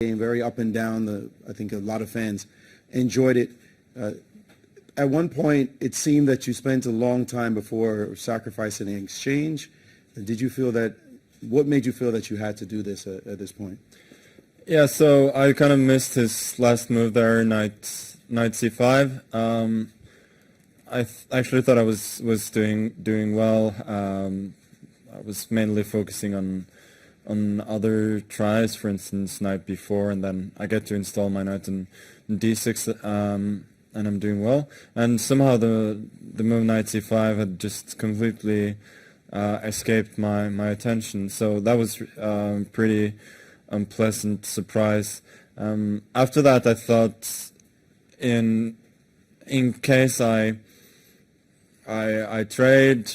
game, very up and down. I think a lot of fans enjoyed it. At one point, it seemed that you spent a long time before sacrificing an exchange. Did you feel that? What made you feel that you had to do this at this point? Yeah, so I kind of missed his last move there, knight c5. I actually thought I was doing well. I was mainly focusing on other tries, for instance, knight b4, and then I get to install my knight in d6, and I'm doing well. And somehow the move knight c5 had just completely escaped my attention. So that was pretty unpleasant surprise. After that, I thought, in case I trade,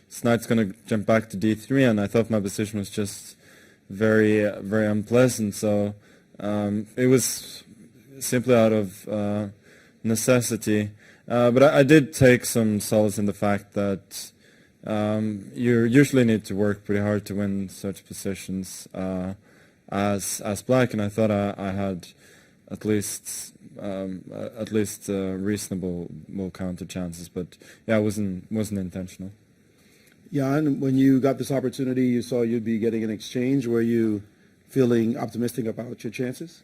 this knight's going to jump back to d3, and I thought my position was just very unpleasant. So it was simply out of necessity. But I did take some solace in the fact that you usually need to work pretty hard to win such positions as black, and I thought I had at least reasonable counter chances. But yeah, it wasn't intentional. Jan, when you got this opportunity, you saw you'd be getting an exchange. Were you feeling optimistic about your chances?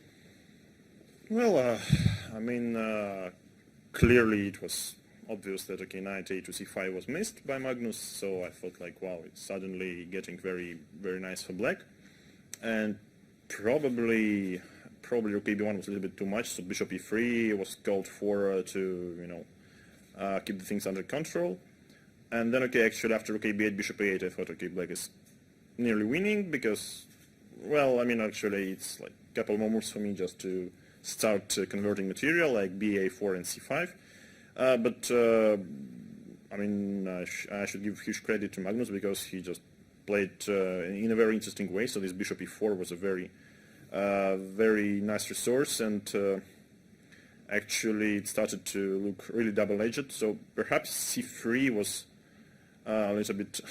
Well, clearly it was obvious that knight a to c5 was missed by Magnus, so I felt like, wow, it's suddenly getting very nice for black, and probably rook b1 was a little bit too much, so bishop e3 was called for to keep the things under control. And then actually after rook ab8, bishop a8, I thought black is nearly winning, because, well, actually it's like a couple more moves for me just to start converting material like ba4 and c5. I should give huge credit to Magnus, because he just played in a very interesting way. So this bishop e4 was a very nice resource, and actually it started to look really double-edged. So perhaps c3 was a little bit,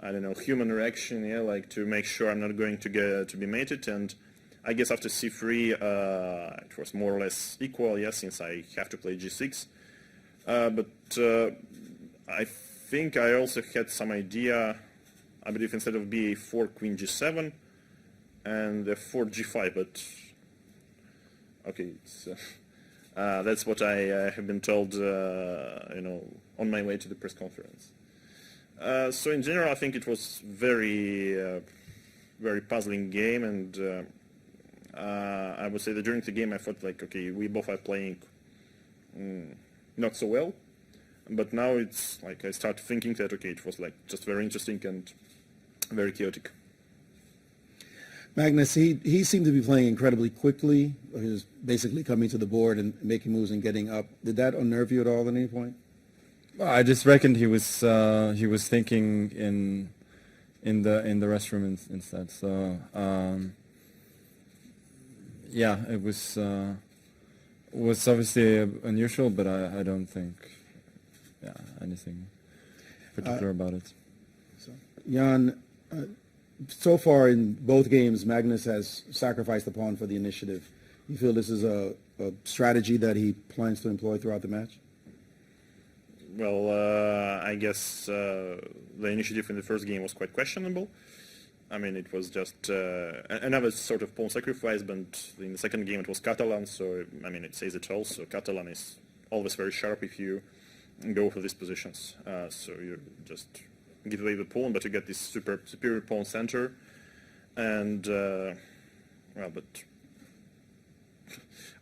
I don't know, human reaction, yeah, like to make sure I'm not going to be mated. And I guess after c3 it was more or less equal, yeah, since I have to play g6. But I think I also had some idea, I believe, instead of ba4, queen g7, and f4, g5, but okay, it's, that's what I have been told, on my way to the press conference. So in general, I think it was very puzzling game, and I would say that during the game I thought like, okay, we both are playing not so well, but now it's like I start thinking that, okay, it was like just very interesting and very chaotic. Magnus, he seemed to be playing incredibly quickly. He was basically coming to the board and making moves and getting up. Did that unnerve you at all at any point? Well, I just reckoned he was thinking in the restroom instead. So yeah, it was obviously unusual, but I don't think anything particular about it. So, Jan, so far in both games, Magnus has sacrificed the pawn for the initiative. You feel this is a strategy that he plans to employ throughout the match? Well, I guess the initiative in the first game was quite questionable. It was just another sort of pawn sacrifice, but in the second game it was Catalan, so it says it all. So Catalan is always very sharp if you go for these positions. So you just give away the pawn, but you get this superior pawn center, and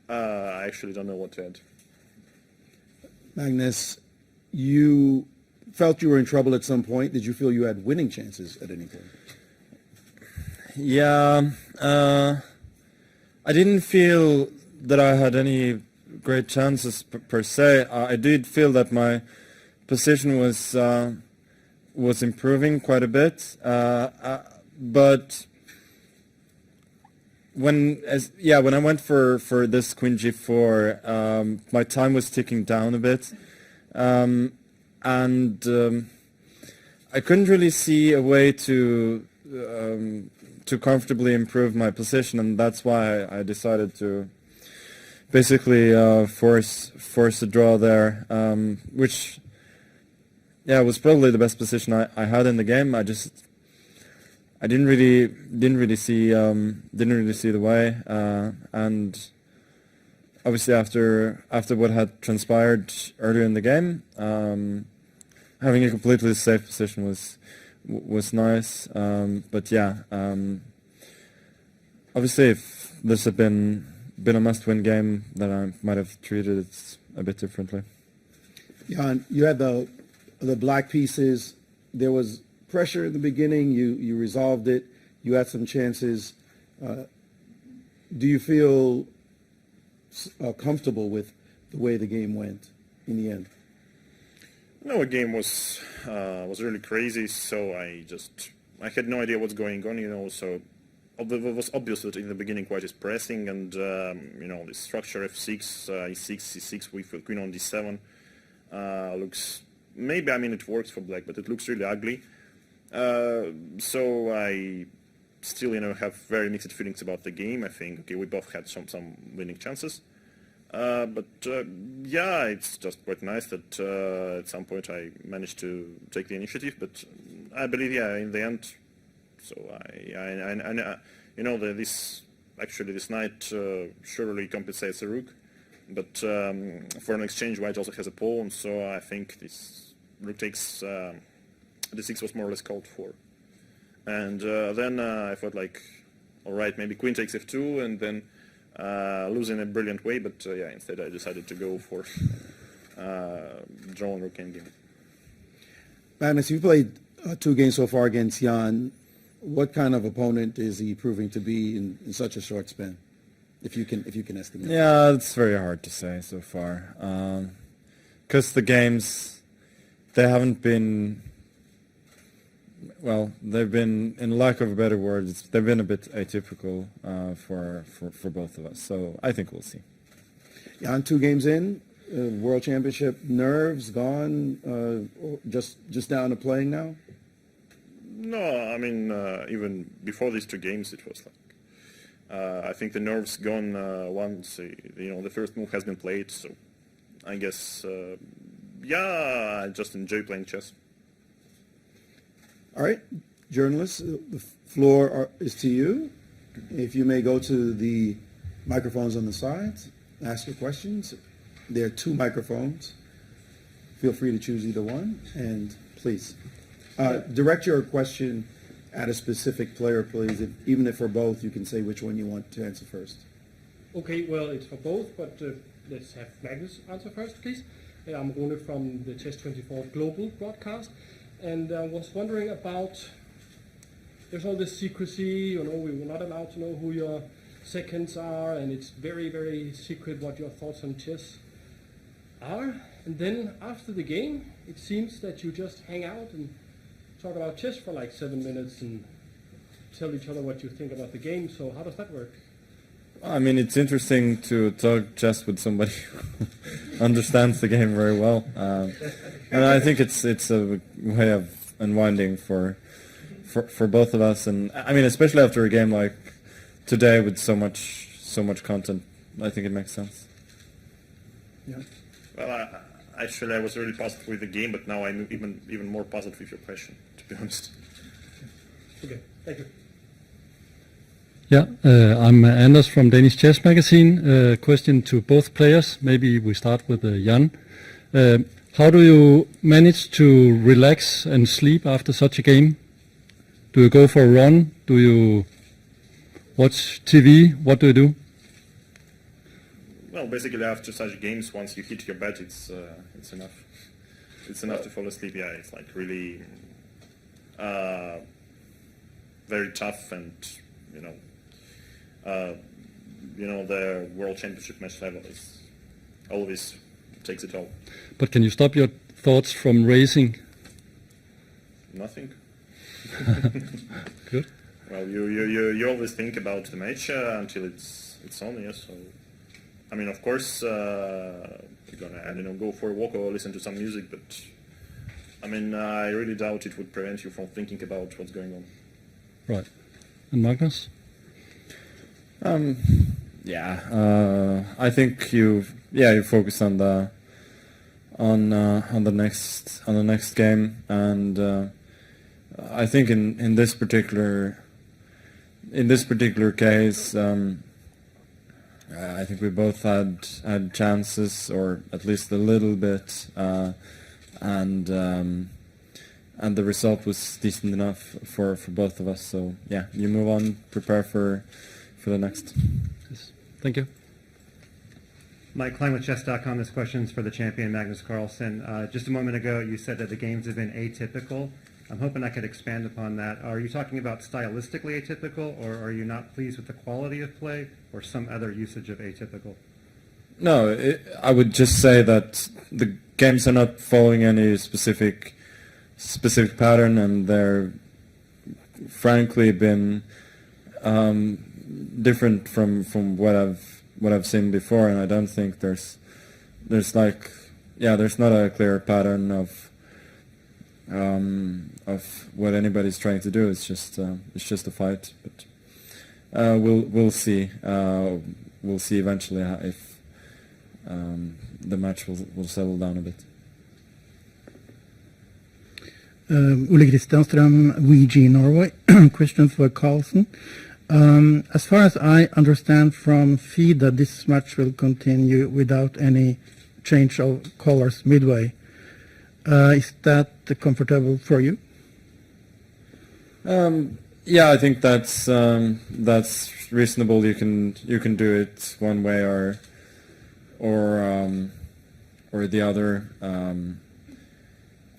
I actually don't know what to add. Magnus, you felt you were in trouble at some point. Did you feel you had winning chances at any point? Yeah, I didn't feel that I had any great chances per se. I did feel that my position was improving quite a bit, but when I went for this queen g4, my time was ticking down a bit, and I couldn't really see a way to to comfortably improve my position, and that's why I decided to basically force a draw there, which was probably the best position I had in the game. I didn't really see the way, and obviously after what had transpired earlier in the game, having a completely safe position was nice. But obviously if this had been a must-win game, then I might have treated it a bit differently. Jan, you had the black pieces. There was pressure in the beginning. You resolved it. You had some chances. Do you feel comfortable with the way the game went in the end? No, the game was really crazy. So I had no idea what's going on. So it was obvious that in the beginning white is pressing, and the structure f6, e6, c6 with queen on d7 looks, maybe, it works for black, but it looks really ugly. So I still have very mixed feelings about the game. I think we both had some winning chances, but it's just quite nice that at some point I managed to take the initiative. But I believe in the end. So this knight surely compensates the rook, but for an exchange white also has a pawn, so I think this rook takes d6 was more or less called for. And then I thought all right, maybe queen takes f2 and then lose in a brilliant way, but instead I decided to go for drawn rook endgame. Magnus, you played 2 games so far against Jan. What kind of opponent is he proving to be in such a short span, if you can estimate? Yeah, it's very hard to say so far, because the games, they haven't been, they've been, in lack of a better word, they've been a bit atypical for both of us. So I think we'll see. Jan, 2 games in, World Championship, nerves gone, just down to playing now? No, even before these 2 games, it was I think the nerves gone once the first move has been played. So I guess I just enjoy playing chess. All right, journalists, the floor is to you. If you may go to the microphones on the sides, ask your questions. There are 2 microphones. Feel free to choose either one, and please. Direct your question at a specific player, please. Even if for both, you can say which one you want to answer first. Okay, well, it's for both, but let's have Magnus answer first, please. I'm Rune from the Chess24 Global broadcast, and I was wondering about, there's all this secrecy, we were not allowed to know who your seconds are, and it's very, very secret what your thoughts on chess are. And then after the game, it seems that you just hang out and talk about chess for 7 minutes and tell each other what you think about the game. So how does that work? It's interesting to talk chess with somebody who understands the game very well, and I think it's a way of unwinding for both of us. And especially after a game like today with so much content, I think it makes sense. Yeah. Well, actually, I was really positive with the game, but now I'm even more positive with your question, to be honest. Okay, thank you. Yeah, I'm Anders from Danish Chess Magazine. Question to both players. Maybe we start with Jan. How do you manage to relax and sleep after such a game? Do you go for a run? Do you watch TV? What do you do? Well, basically, after such games, once you hit your bed, it's enough. It's enough to fall asleep. Yeah, it's really very tough, and the World Championship match level is always takes it all. But can you stop your thoughts from racing? Nothing. Good. Well, you always think about the match until it's on. Yeah, so. Of course, you're gonna, go for a walk or listen to some music, but, I really doubt it would prevent you from thinking about what's going on. Right. and Magnus? I think you focus on the next game, and I think in this particular case, I think we both had chances, or at least a little bit, and the result was decent enough for both of us. So yeah, you move on, prepare for the next. Yes. Thank you. Mike Klein with chess.com. This question's for the champion, Magnus Carlsen. Just a moment ago, you said that the games have been atypical. I'm hoping I could expand upon that. Are you talking about stylistically atypical, or are you not pleased with the quality of play, or some other usage of atypical? No, I would just say that the games are not following any specific pattern, and they're frankly been different from what I've seen before, and I don't think there's not a clear pattern of what anybody's trying to do. It's just a fight, but we'll see. We'll see eventually if the match will settle down a bit. Ole Kristianström, VG Norway. Question for Carlsen. As far as I understand from FIDA, this match will continue without any change of colors midway. Is that comfortable for you? Yeah, I think that's reasonable. You can do it one way or the other.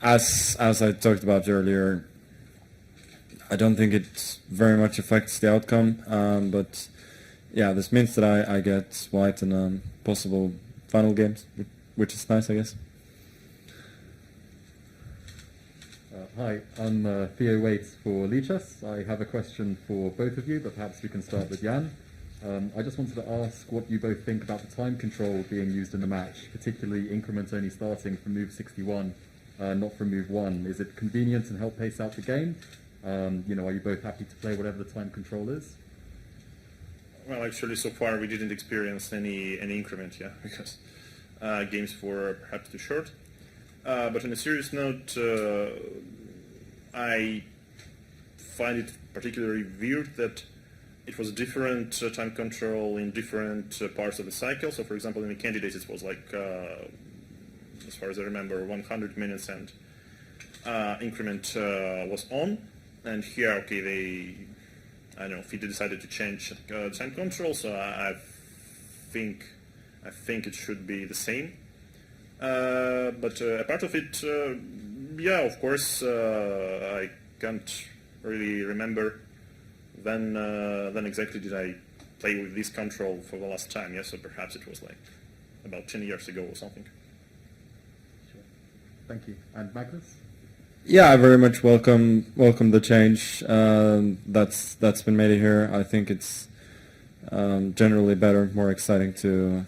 As I talked about earlier, I don't think it very much affects the outcome. But yeah, this means that I get white in possible final games, which is nice, I guess. Hi, I'm Theo Waits for Lichess. I have a question for both of you, but perhaps we can start with Jan. I just wanted to ask what you both think about the time control being used in the match, particularly increments only starting from move 61, not from move 1. Is it convenient and help pace out the game? Are you both happy to play whatever the time control is? Well, actually, so far we didn't experience any increment, because games were perhaps too short. But on a serious note, I find it particularly weird that it was different time control in different parts of the cycle. So, for example, in the candidates, it was like, as far as I remember, 100 minutes and increment was on. And here, okay, FIDE decided to change time control. So I think it should be the same. But a part of it, of course, I can't really remember when exactly did I play with this control for the last time. So perhaps it was like about 10 years ago or something. Sure. Thank you. And Magnus? Yeah, I very much welcome the change that's been made here. I think it's generally better, more exciting to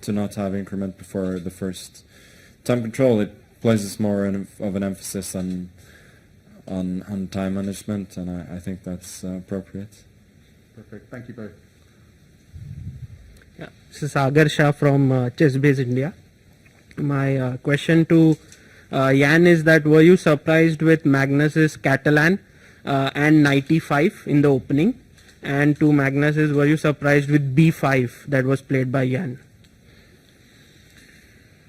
not have increment before the first time control. It places more of an emphasis on time management, and I think that's appropriate. Perfect. Thank you both. Yeah, this is Sagar Shah from ChessBase India. My question to Jan is that were you surprised with Magnus's Catalan and 95 in the opening? And to Magnus's, were you surprised with B5 that was played by Jan?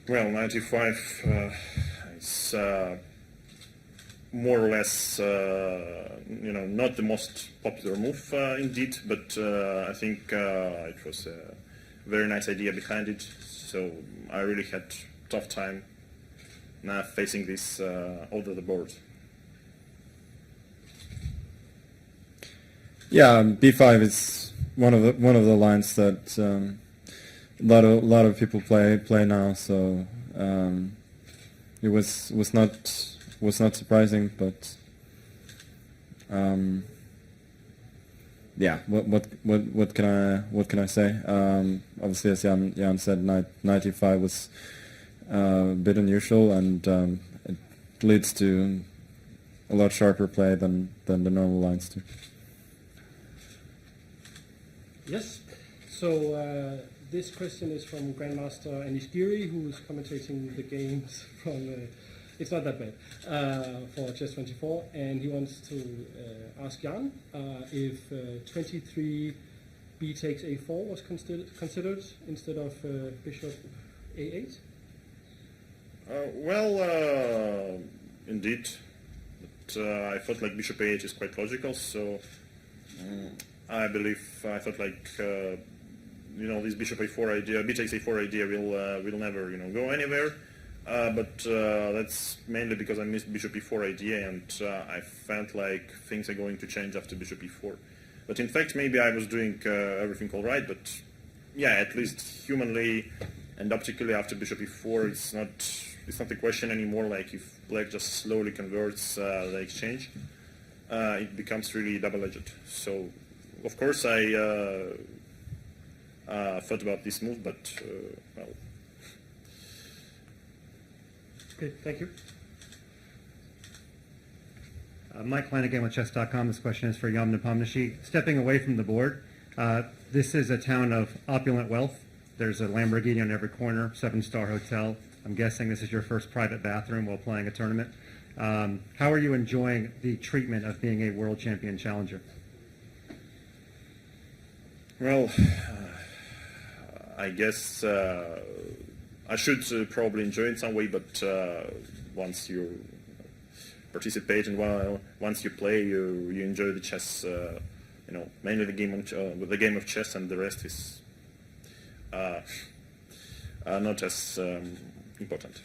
Well, 95 is more or less, not the most popular move indeed, but I think it was a very nice idea behind it. So I really had tough time now facing this over the board. Yeah, B5 is one of the lines that a lot of people play now. So it was not surprising, but what can I say? Obviously, as Jan said, 95 was a bit unusual, and it leads to a lot sharper play than the normal lines do. Yes. So this question is from Grandmaster Anish Giri, who is commentating the games from. It's not that bad for Chess24, and he wants to ask Jan if 23 b takes a4 was considered instead of bishop a8. Well, indeed, but I thought like bishop a8 is quite logical, so I thought like this bishop a4 idea, b takes a4 idea will never go anywhere. But that's mainly because I missed bishop e4 idea, and I felt like things are going to change after bishop e4. But in fact, maybe I was doing everything all right. But yeah, at least humanly and optically after bishop e4, it's not a question anymore. Like if black just slowly converts the exchange, it becomes really double-edged. So of course I thought about this move, but well. Okay, thank you. Mike Flanagan with Chess.com. This question is for Yom Nepomniachtchi. Stepping away from the board, this is a town of opulent wealth. There's a Lamborghini on every corner, 7-star hotel. I'm guessing this is your first private bathroom while playing a tournament. How are you enjoying the treatment of being a world champion challenger? Well, I guess I should probably enjoy it in some way, but once you participate and once you play, you enjoy the chess. Mainly the game of chess, and the rest is not as important.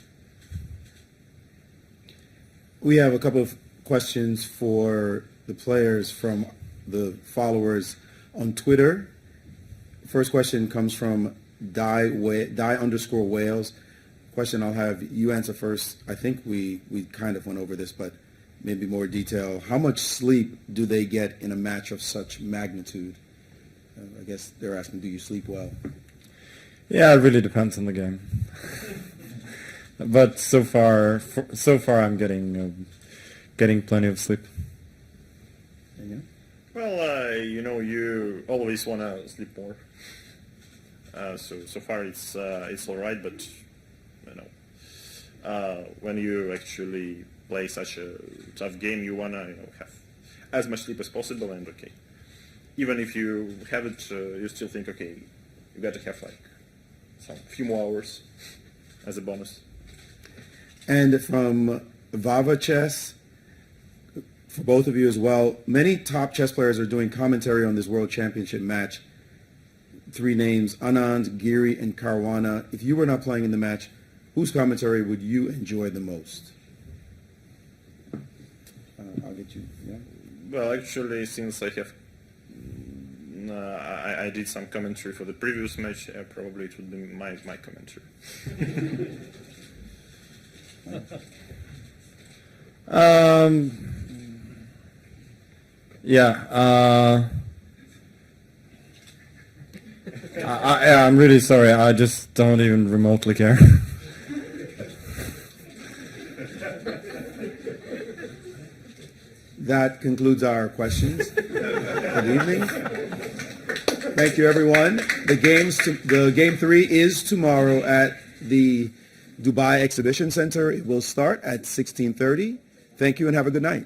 We have a couple of questions for the players from the followers on Twitter. First question comes from die_Wales. Question I'll have you answer first. I think we kind of went over this, but maybe more detail. How much sleep do they get in a match of such magnitude? I guess they're asking, do you sleep well? Yeah, it really depends on the game. But so far I'm getting plenty of sleep. Yeah. Well, you always want to sleep more. So far it's all right, but when you actually play such a tough game, you wanna have as much sleep as possible. And okay, even if you have it, you still think okay, you got to have like some few more hours as a bonus. And from Vava Chess, for both of you as well, many top chess players are doing commentary on this World Championship match. 3 names, Anand, Giri, and Caruana. If you were not playing in the match, whose commentary would you enjoy the most? I'll get you. Yeah. Well, actually, since I have, I did some commentary for the previous match. Probably it would be my commentary. Yeah. I'm really sorry. I just don't even remotely care. That concludes our questions. Good evening. Thank you, everyone. The game 3 is tomorrow at the Dubai Exhibition Center. It will start at 16:30. Thank you and have a good night.